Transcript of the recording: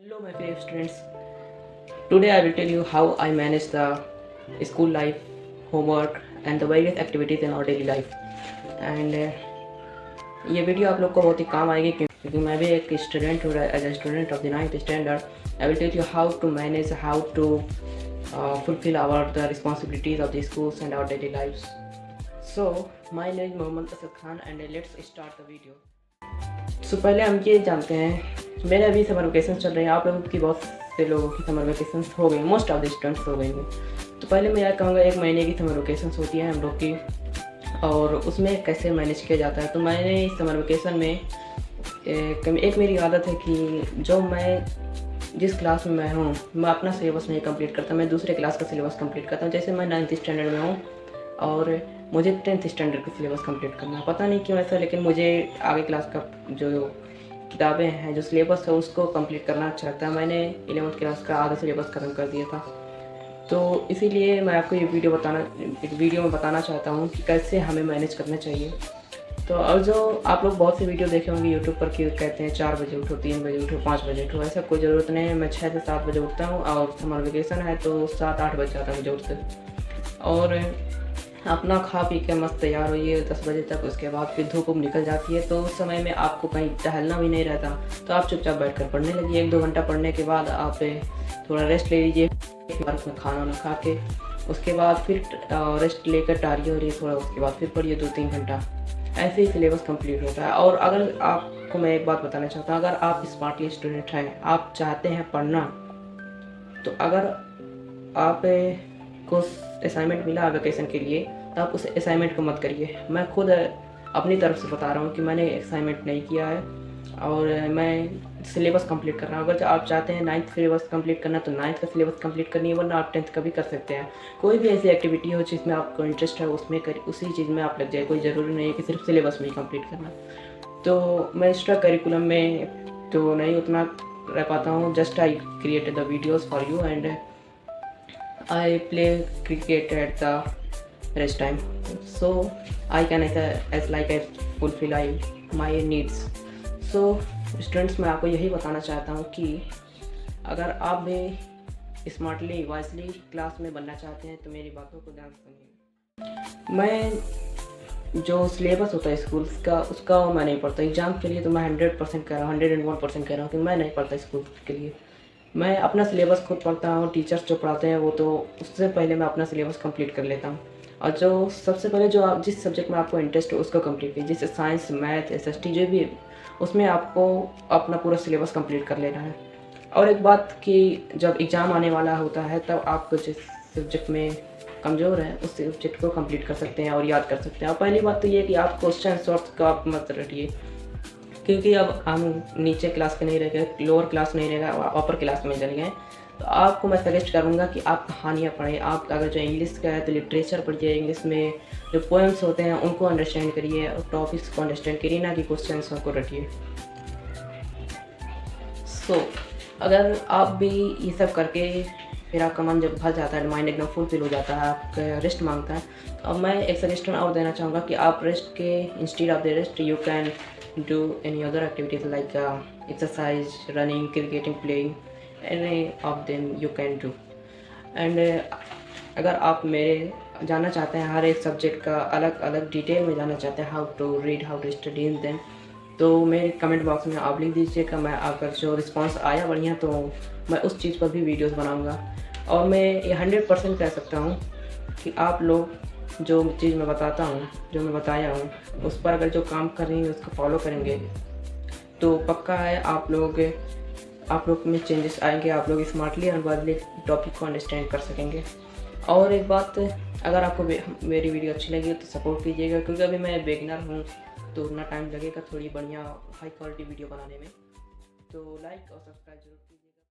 Hello my favorite students. Today I will tell you how I manage the school life, homework and the various activities in our daily life. And ये video आप लोग को बहुत ही काम आएगी क्योंकि मैं भी एक स्टूडेंट हूँ. As a student of the 9th standard I will tell you how to manage, how to fulfill our the responsibilities of the schools and our daily lives. So my name is Mohammad Asad Khan and let's start the video. So पहले हम ये जानते हैं, मेरे अभी summer vacation चल रहे हैं. आप लोगों की बहुत से लोगों की समर वेकेशन हो गई, मोस्ट ऑफ द स्टूडेंट्स हो गई हैं. तो पहले मैं यह कहूँगा 1 महीने की समर वेकेशन होती है हम लोग की, और उसमें कैसे मैनेज किया जाता है. तो मैंने इस समर वेकेशन में एक मेरी आदत है कि जो मैं जिस क्लास में मैं हूँ मैं अपना सिलेबस नहीं कंप्लीट करता, मैं दूसरे क्लास का सिलेबस कंप्लीट करता हूँ. जैसे मैं 9th स्टैंडर्ड में हूँ और मुझे 10th स्टैंडर्ड का सिलेबस कंप्लीट करना है. पता नहीं क्यों ऐसा, लेकिन मुझे आगे क्लास का जो किताबें हैं, जो सिलेबस है उसको कंप्लीट करना अच्छा लगता है. मैंने 11th क्लास का आधा सिलेबस ख़त्म कर दिया था. तो इसीलिए मैं आपको ये वीडियो में बताना चाहता हूँ कि कैसे हमें मैनेज करना चाहिए. तो और जो आप लोग बहुत से वीडियो देखे होंगे यूट्यूब पर कि कहते हैं 4 बजे उठो, 3 बजे उठो, 5 बजे उठो. ऐसा कोई ज़रूरत नहीं है. मैं 6 से 7 बजे उठता हूँ और समर वेकेशन है तो 7-8 बज जाता है मुझे उठते. और अपना खा पी के मस्त तैयार होइए 10 बजे तक. उसके बाद फिर धूप निकल जाती है तो उस समय में आपको कहीं टहलना भी नहीं रहता, तो आप चुपचाप बैठ कर पढ़ने लगिए. 1-2 घंटा पढ़ने के बाद आप थोड़ा रेस्ट ले लीजिए. पार्क में खाना खा के उसके बाद फिर रेस्ट लेकर टारिए और ये थोड़ा, उसके बाद फिर पढ़िए 2-3 घंटा. ऐसे ही सिलेबस कंप्लीट होता है. और अगर आपको मैं एक बात बताना चाहता हूँ, अगर आप स्मार्टली स्टूडेंट हैं, आप चाहते हैं पढ़ना, तो अगर आप को असाइनमेंट मिला वेकेशन के लिए तो आप उस असाइनमेंट को मत करिए. मैं खुद अपनी तरफ से बता रहा हूँ कि मैंने असाइनमेंट नहीं किया है और मैं सिलेबस कंप्लीट कर रहा हूँ. अगर आप चाहते हैं 9th सिलेबस कंप्लीट करना तो 9th का सिलेबस कंप्लीट करनी है, वरना आप 10th का भी कर सकते हैं. कोई भी ऐसी एक्टिविटी हो जिसमें आपको इंटरेस्ट है उसमें उसी चीज़ में आप लग जाए. कोई ज़रूरी नहीं है कि सिर्फ सिलेबस में ही कंप्लीट करना. तो मैं एक्स्ट्रा करिकुलम में तो नहीं उतना रह पाता हूँ. Just I created the videos for you and I play cricket at the rest time, so I can as like I fulfill my needs. So students, मैं आपको यही बताना चाहता हूँ कि अगर आप भी स्मार्टली वाइजली क्लास में बनना चाहते हैं तो मेरी बातों को ध्यान सुनिए. मैं जो सिलेबस होता है स्कूल का उसका मैं नहीं पढ़ता. एग्ज़ाम के लिए तो मैं 100% कह रहा हूँ, 101% कह रहा हूँ कि मैं नहीं पढ़ता स्कूल के लिए. मैं अपना सिलेबस खुद पढ़ता हूँ. टीचर्स जो पढ़ाते हैं वो तो उससे पहले मैं अपना सिलेबस कंप्लीट कर लेता हूँ. और जो सबसे पहले जो आप जिस सब्जेक्ट में आपको इंटरेस्ट हो उसको कंप्लीट कीजिए. जैसे साइंस, मैथ, SST जो भी, उसमें आपको अपना पूरा सिलेबस कंप्लीट कर लेना है. और एक बात कि जब एग्ज़ाम आने वाला होता है तब आप जिस सब्जेक्ट में कमज़ोर हैं उस सब्जेक्ट को कंप्लीट कर सकते हैं और याद कर सकते हैं. और पहली बात तो ये कि आप क्वेश्चन सॉर्ट का आप मत रटिए, क्योंकि अब हम नीचे क्लास के नहीं रह गए, लोअर क्लास नहीं रह गए, अपर क्लास में चले गए. तो आपको मैं सजेस्ट करूँगा कि आप कहानियाँ पढ़ें. आप अगर जो इंग्लिश का है तो लिटरेचर पढ़िए. इंग्लिश में जो पोएम्स होते हैं उनको अंडरस्टैंड करिए और टॉपिक्स को अंडरस्टैंड करिए, ना कि क्वेश्चन को रटिए. सो अगर आप भी ये सब करके फिर आपका मन जब भर जाता है, माइंड एकदम फुलफिल हो जाता है, आपका रेस्ट मांगता है, तो अब मैं एक सजेशन और देना चाहूँगा कि आप रेस्ट के instead of the rest you can do any other activities like exercise, running, cricketing, playing. Any of them you can do. And अगर आप मेरे जानना चाहते हैं हर एक सब्जेक्ट का अलग अलग डिटेल में जानना चाहते हैं, how to read, how to study in them, तो मेरे कमेंट बॉक्स में आप लिख दीजिएगा. मैं अगर जो रिस्पांस आया बढ़िया तो मैं उस चीज़ पर भी वीडियोस बनाऊंगा. और मैं ये 100% कह सकता हूँ कि आप लोग जो चीज़ मैं बताता हूँ, जो मैं बताया हूँ, उस पर अगर जो काम करेंगे उसको फॉलो करेंगे तो पक्का है आप लोग में चेंजेस आएंगे. आप लोग स्मार्टली और वाइजली टॉपिक को अंडरस्टैंड कर सकेंगे. और एक बात, अगर आपको मेरी वीडियो अच्छी लगी तो सपोर्ट कीजिएगा, क्योंकि अभी मैं बिगिनर हूँ तो उतना टाइम लगेगा थोड़ी बढ़िया हाई क्वालिटी वीडियो बनाने में. तो लाइक और सब्सक्राइब जरूर.